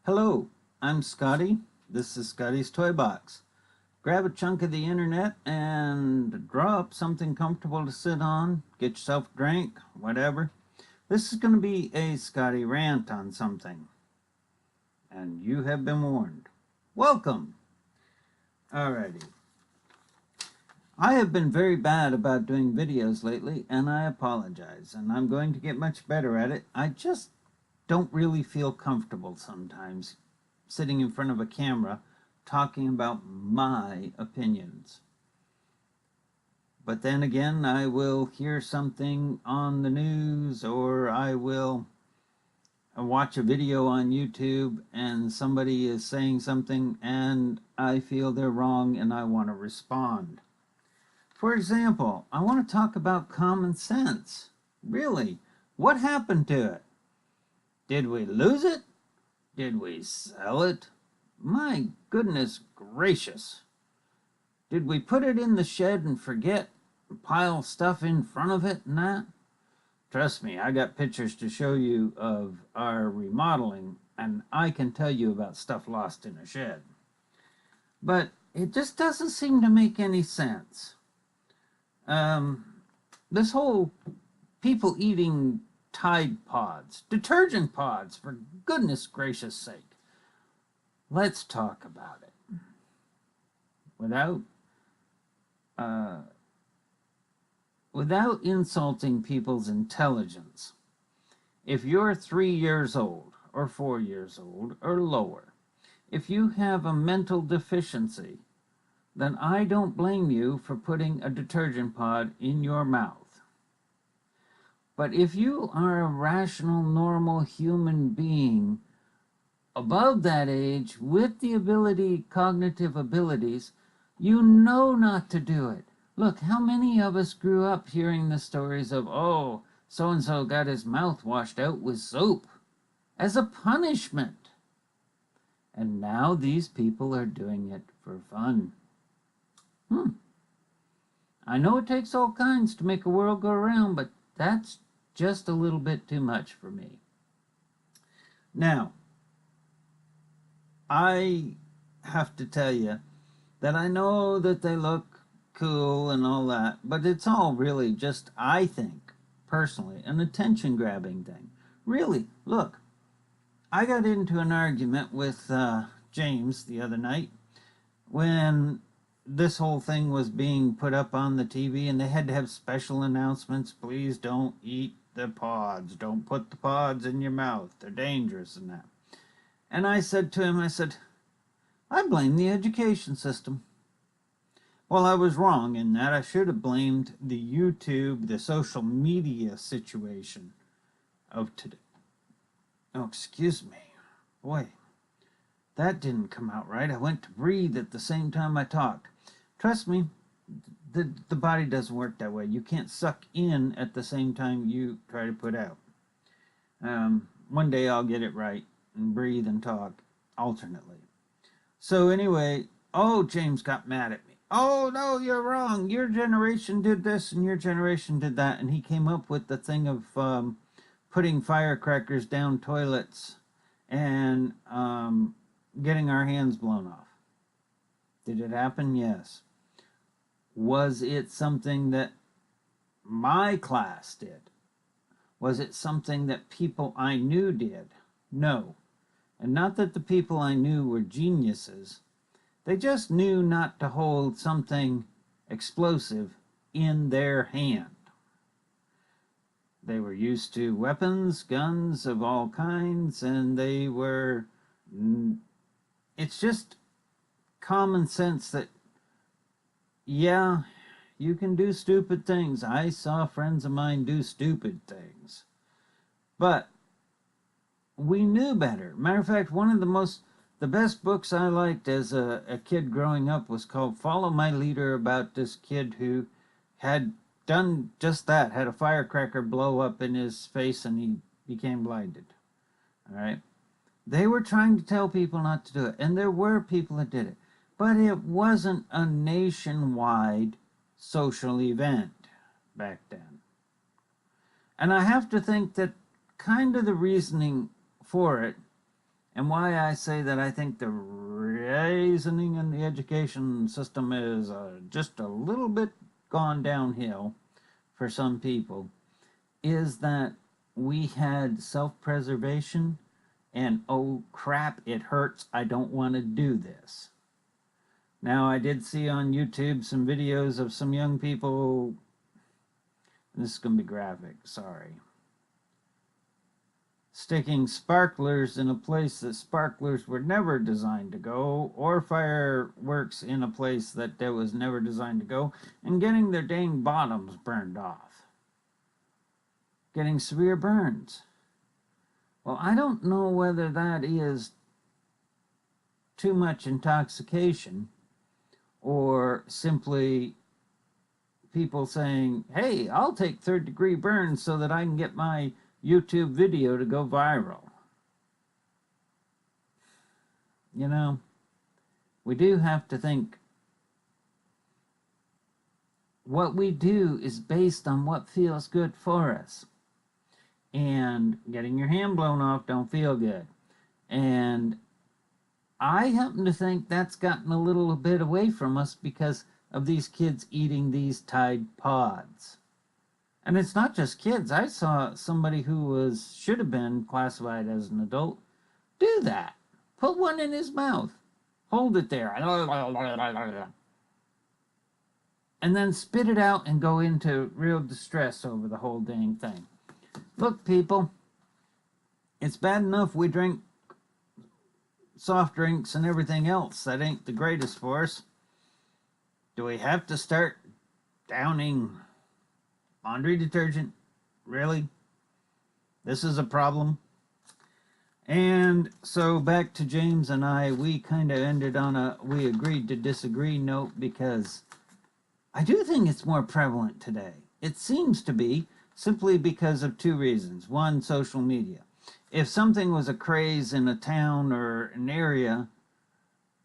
Hello, I'm Scotty. This is Scotty's Toy Box. Grab a chunk of the internet and draw up something comfortable to sit on. Get yourself a drink, whatever. This is going to be a Scotty rant on something. And you have been warned. Welcome! Alrighty. I have been very bad about doing videos lately, and I apologize. And I'm going to get much better at it. I just don't really feel comfortable sometimes sitting in front of a camera talking about my opinions. But then again, I will hear something on the news, or I will watch a video on YouTube and somebody is saying something and I feel they're wrong and I want to respond. For example, I want to talk about common sense. Really, what happened to it? Did we lose it? Did we sell it? My goodness gracious. Did we put it in the shed and forget and pile stuff in front of it and that? Trust me, I got pictures to show you of our remodeling, and I can tell you about stuff lost in a shed. But it just doesn't seem to make any sense. This whole people eating Tide pods, detergent pods, for goodness gracious sake. Let's talk about it. Without insulting people's intelligence. If you're 3 years old, or 4 years old, or lower, if you have a mental deficiency, then I don't blame you for putting a detergent pod in your mouth. But if you are a rational, normal human being above that age with the cognitive abilities, you know not to do it. Look, how many of us grew up hearing the stories of, oh, so-and-so got his mouth washed out with soap as a punishment. And now these people are doing it for fun. I know it takes all kinds to make a world go around, but that's just a little bit too much for me. Now, I have to tell you that I know that they look cool and all that, but it's all really just, I think, personally, an attention-grabbing thing. Really, look, I got into an argument with James the other night when this whole thing was being put up on the TV, and they had to have special announcements. Please don't eat the pods. Don't put the pods in your mouth. They're dangerous and that. And I said to him, I blame the education system. Well, I was wrong in that. I should have blamed the YouTube, the social media situation of today. Oh, excuse me. Boy, that didn't come out right. I went to breathe at the same time I talked. Trust me, the body doesn't work that way. You can't suck in at the same time you try to put out. One day I'll get it right and breathe and talk alternately. So anyway, oh, James got mad at me. Oh, no, you're wrong. Your generation did this and your generation did that. And he came up with the thing of putting firecrackers down toilets and getting our hands blown off. Did it happen? Yes. Was it something that my class did? Was it something that people I knew did? No. And not that the people I knew were geniuses. They just knew not to hold something explosive in their hand. They were used to weapons, guns of all kinds, and they were... It's just common sense that, yeah, you can do stupid things. I saw friends of mine do stupid things. But we knew better. Matter of fact, one of the best books I liked as a kid growing up was called Follow My Leader, about this kid who had done just that, had a firecracker blow up in his face and he became blinded. All right. They were trying to tell people not to do it, and there were people that did it. But it wasn't a nationwide social event back then. And I have to think that kind of the reasoning for it, and why I say that I think the reasoning in the education system is just a little bit gone downhill for some people is that we had self-preservation and oh crap, it hurts, I don't want to do this. Now, I did see on YouTube some videos of some young people, this is going to be graphic, sorry, sticking sparklers in a place that sparklers were never designed to go, or fireworks in a place that it was never designed to go, and getting their dang bottoms burned off. Getting severe burns. Well, I don't know whether that is too much intoxication or simply people saying, hey, I'll take third-degree burns so that I can get my YouTube video to go viral. You know, we do have to think what we do is based on what feels good for us. And getting your hand blown off don't feel good. And I happen to think that's gotten a little bit away from us because of these kids eating these Tide Pods. And it's not just kids. I saw somebody who should have been classified as an adult do that. Put one in his mouth. Hold it there. And then spit it out and go into real distress over the whole dang thing. Look, people, it's bad enough we drink soft drinks and everything else that ain't the greatest for us. Do we have to start downing laundry detergent? Really? This is a problem? And so back to James and I, we kind of ended on a we agreed to disagree note because I do think it's more prevalent today. It seems to be simply because of two reasons. One, social media. If something was a craze in a town or an area,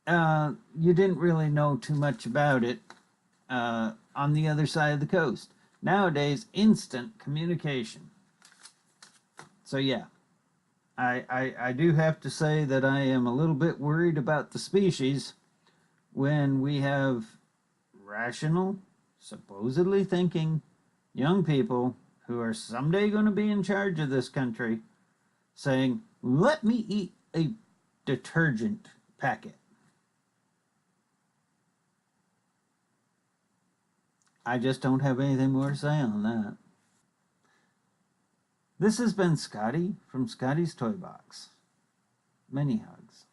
you didn't really know too much about it on the other side of the coast. Nowadays, instant communication. So yeah, I do have to say that I am a little bit worried about the species when we have rational, supposedly thinking young people who are someday going to be in charge of this country saying, let me eat a detergent packet. I just don't have anything more to say on that. This has been Scotty from Scotty's Toy Box. Many hugs.